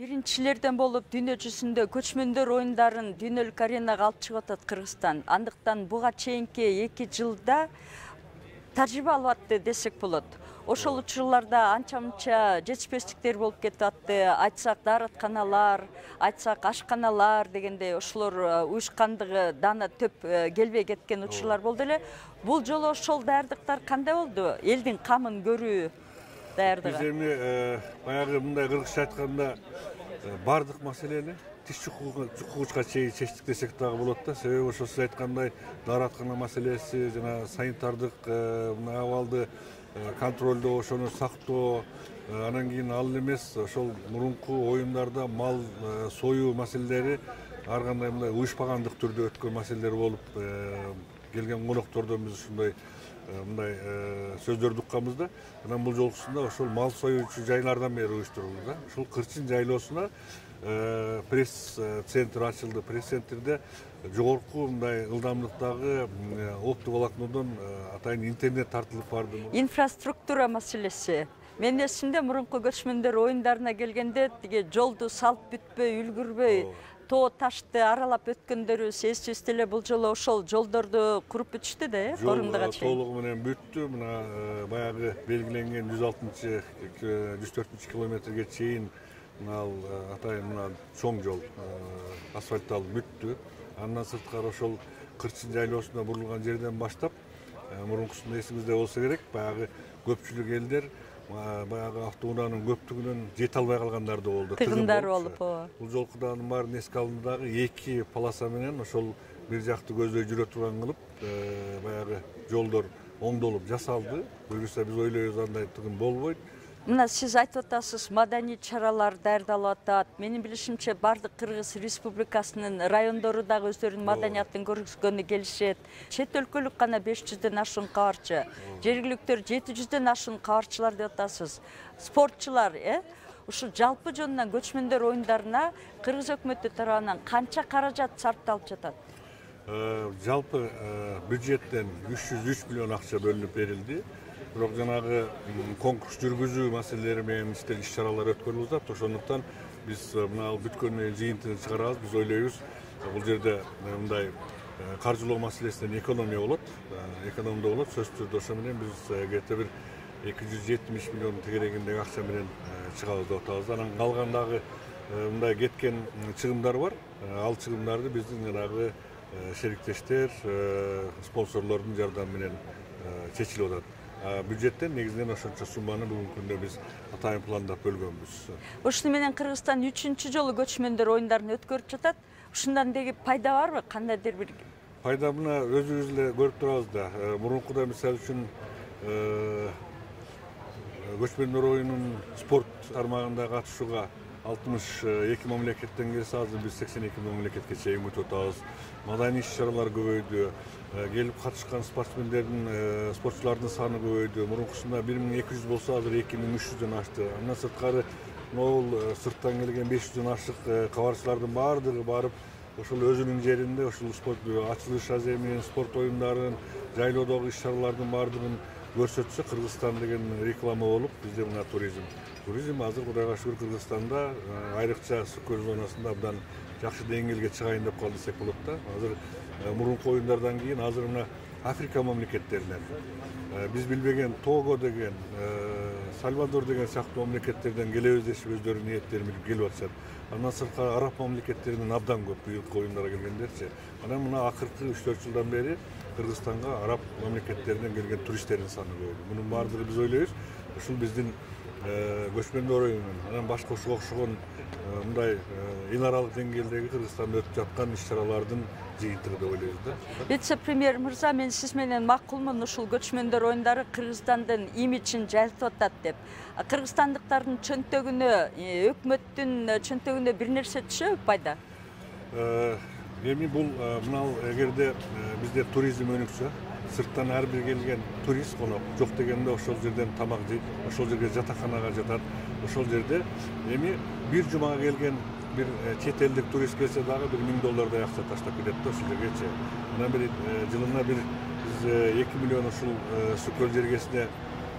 биринчилерден болуп дүйнө жүзүндө көчмөндөр оюндарын дүйнөлүк аренага алып чыгып атат Кыргызстан. Андыктан буга чейинки 2 жылда тажрыйба алып атты десек болот. Ошол учурларда анча-мынча жетишпестиктер болуп кетип атты. Айтсак дааратканалар, айтсак ашканалар дегендей ошолор уюшкандыгы дана төп келбей кеткен учурлар болду эле. Бул жолу ошол даярдыктар кандай болду? Элдин камын көрүү даярдыгы. Биз эми баягы мындай кыргызча айтканда бардык маселени тиш чуккучка чейин чечтик десек дагы болот да. Себеби ошо сиз айткандай даараткана маселеси, жана санитардык абалды контролдоо, ошону сактоо, анан кийин ал эмес ошол мурунку оюндарда мал союу маселелери ар кандай мындай уюшпагандык түрдө өткөн маселелер болуп келген коноктордон биз ушундай мындай сөздөрдү укканбыз да. Анан бул жолкусунда ошол мал союучу жайлардан бери уюштурулду да. Ушул Кырчын жайлоосуна пресс-центр ачылды. Пресс-центрде жогорку мындай ылдамдыктагы оптоволокнодон атайын интернет тартылып барды. Инфраструктура маселеси. Мен эсимде мурунку көчмөндөр оюндарына келгенде тиги жолду салып бүтпөй, үлгүрбөй, тоо ташты аралап өткөндөрүбүз эсибизде эле. Бул жолу ошол жолдорду куруп бүтүштү да, Корумдуга чейин. Толугу менен бүттү. Мына баягы белгиленген 104 километрге чейин ал атайын мына чоң жол асфальтталып бүттү. Андан сырткары ошол Кырчын жайлоосуна бурулган жерден баштап мурункусунда эсиңизде болсо керек, баягы көпчүлүк элдер баягы автоунаанын көптүгүнөн жете албай калгандар да болду. Тыгындар болуп. Бул жолку анын баарын эске алынды дагы 2 полоса менен ошол бир жакты көздөй жүрө турган кылып баягы жолдор оңдолуп жасалды. Буюрса биз ойлойбуз андай тыгын болбойт. Мына сиз айтып атасыз, маданий чаралар даярдалып атат. Менин билишимче бардык Кыргыз Республикасынын райондору дагы өздөрүнүн маданиятын көрсөткөнү келишет. Чет өлкөлүк гана 500дөн ашуун кабарчы, жергиликтер 700дөн ашуун кабарчылар деп атасыз. Спортчулар, ушу жалпы жөнүнөн көчмөндөр оюндарына Кыргыз өкмөтү тарабынан канча каражат сарпталып жатат? Жалпы бюджеттен 303 миллион акча бөлүнүп берилди. Бирок жанагы конкурс жүргүзүү маселелери менен иш-чаралар өткөрүлүп атат. Ошондуктан биз мына бүткөндөн жыйынтыгын чыгарабыз. Биз ойлойбуз, бул жерде мындай каржылоо маселесинен экономия болот. Экономдоо болот. Сөзсүз түрдө ошо менен биз где-то бир 270 миллион тегерегиндеги акча менен чыгабыз деп атабыз. Анан калгандагы мындай кеткен чыгымдар бар. Ал чыгымдарды биздин жанагы шериктештер, спонсорлордун жардамы менен чечилип атат. Бюджеттен негизинен ошончо сумманы бүгүнкү күндө биз атайын пландап бөлгөнбүз. Ушуну менен Кыргызстан 3-чү жолу көчмөндөр оюндарын өткөрүп жатат. Ушундан деги пайда барбы? Кандайдыр бир пайда мына өзүбүз эле көрүп турабыз да. Мурункуда мисалы үчүн көчмөндөр оюнунун спорт тармагында катышууга 62 мамлекеттен келсе, азыр биз 82 мамлекетке чейин өтүп атабыз. Маданий иш-чаралар көбөйдү. Келип катышкан спортчулардын саны көбөйдү. Мурункусунда 1200 болсо, азыр 2300дөн ашты. Андан сырткары бул сырттан келген 500дөн ашык кабарчылардын баардыгы барып, ошол өзүнүн жеринде ошол спорт ачылыш аземин, спорт оюндарын, жайлоодогу иш-чаралардын баардыгын көрсөтсө, Кыргызстан деген реклама болуп, бизде мына туризм азыр Кудайга шүгүр Кыргызстанда айрыкча көз зонасында абдан жакшы деңгээлге чыгайын деп калды десек болот да. Азыр мурунку оюндардан кийин азыр мына Африка мамлекеттеринен биз билбеген Того деген, Сальвадор деген сыяктуу мамлекеттерден келебиз дешип өздөрүнүн ниеттерин билип келип атышат. Андан сырткары араб мамлекеттеринен абдан көп быйылкы оюндарга келгендерчи. Анан мына акыркы 3-4 жылдан бери Кыргызстанга араб мамлекеттеринен келген туристтердин саны көбөйдү. Мунун баардыгы биз ойлойбуз, ушул биздин көчмөндөр оюнунун, анан башка ушуга окшогон мындай эл аралык деңгээлдеги Кыргызстанда өтүп жаткан иш-чаралардын жыйынтыгы деп ойлойбуз да. Вице-премьер мырза, мен сиз менен макулмун, ушул көчмөндөр оюндары Кыргызстандын имиджин жайылтып атат деп. Кыргызстандыктардын чөнтөгүнө, өкмөттүн чөнтөгүнө бир нерсе түшөбү пайда? Эми бул мына эгерде бизде туризм өнүксө, сырттан ар бир келген турист конок жок дегенде ошол жерден тамак жейт, ошол жерге жатаканага жатат. Ошол жерде эми бир жумага келген бир чет элдик турист келсе дагы бир $1000 акча таштап кетет да ошол жергечи. Анан бир жылына бир биз 2 миллион ушул Сүкөл жергесине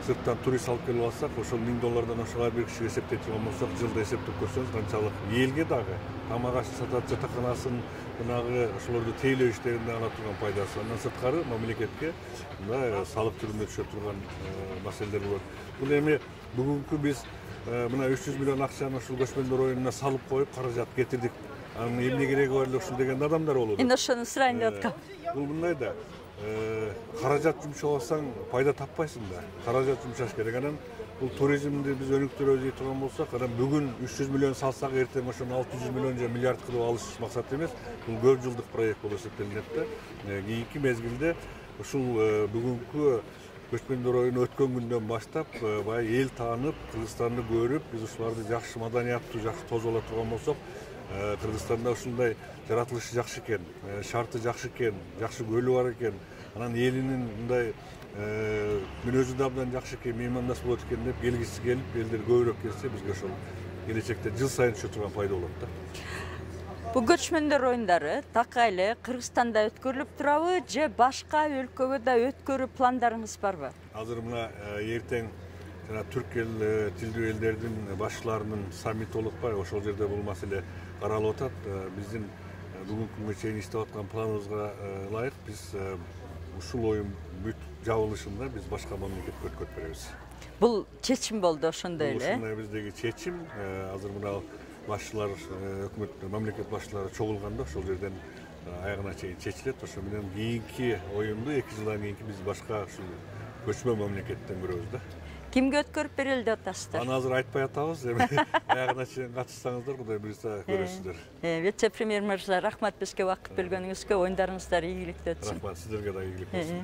сырттан турист алып келип алсак, ошол $1000 ошол бир кишиге эсептей турган болсок, жылда эсептеп көрсөңүз канчалык элге дагы тамак аш сатат жатаканасын жанагы ошолорду тейлөө иштеринде ала турган пайдасы. Андан сырткары мамлекетке мындай салык түрүндө түшө турган маселелер болот. Бул эми бүгүнкү биз мына 300 миллион акчаны ушул көчмөндөр оюнуна салып коюп каражат кетирдик. Анын эмне кереги бар эле ушул деген адамдар болот. Эми ошону сурайын деп аткам. Бул мындай да каражат жумшабасаң пайда таппайсың да. Каражат жумшаш керек. Анан бул туризмди биз өнүктүрөбүз дей турган болсок, анан бүгүн 300 миллион салсак, эртең ошону 600 миллион же миллиард кылып алыш максат эмес. Бул көп жылдык проект болуп эсептелинет да. Кийинки мезгилде ушул бүгүнкү көчмөндөр оюну өткөн күндөн баштап баягы эл таанып, Кыргызстанды көрүп, биз ушуларды жакшы маданияттуу, жакшы тозола турган болсок, Кыргызстанда ушундай жаратылышы жакшы экен, шарты жакшы экен, жакшы көлү бар экен, анан элинин мындай мүнөзү да абдан жакшы экен, меймандас болот экен деп келгиси келип, элдер көбүрөөк келсе, бизге ошол келечекте жыл сайын түшө турган пайда болот да. Бул көчмөндөр оюндары такайлы Кыргызстанда өткөрүлүп турабы же башка өлкөгө да өткөрүү пландарыңыз барбы? Азыр мына эртең түрк тилдүү элдердин башчыларынын саммити болуп атпайбы? Ошол жерде бул маселе каралып атат. Биздин бүгүнкү күнгө чейин иштеп аткан планыбызга ылайык биз ушул оюн бүт жабылышында биз башка мамлекетке өткөрүп беребиз. Бул чечим болду ошондой эле. Ушундай биздеги чечим. Азыр мына башчылар, өкмөт, мамлекет башчылары чогулганда ошол жерден аягына чейин чечилет. Ошо менен кийинки оюнду 2 жылдан кийинки биз башка ушул көчмө мамлекеттен көрөбүз да. Кимге өткөрүп берели деп атасыздар? Аны азыр айтпай атабыз, эми аягына чейин катышсаңыздар, Кудай буйрса көрөсүздөр. Вице-премьер мырза, рахмат бизге убакыт бөлгөнүңүзгө, оюндарыңыздар ийгиликтүү өтсүн. Рахмат, сиздерге да ийгилик болсун.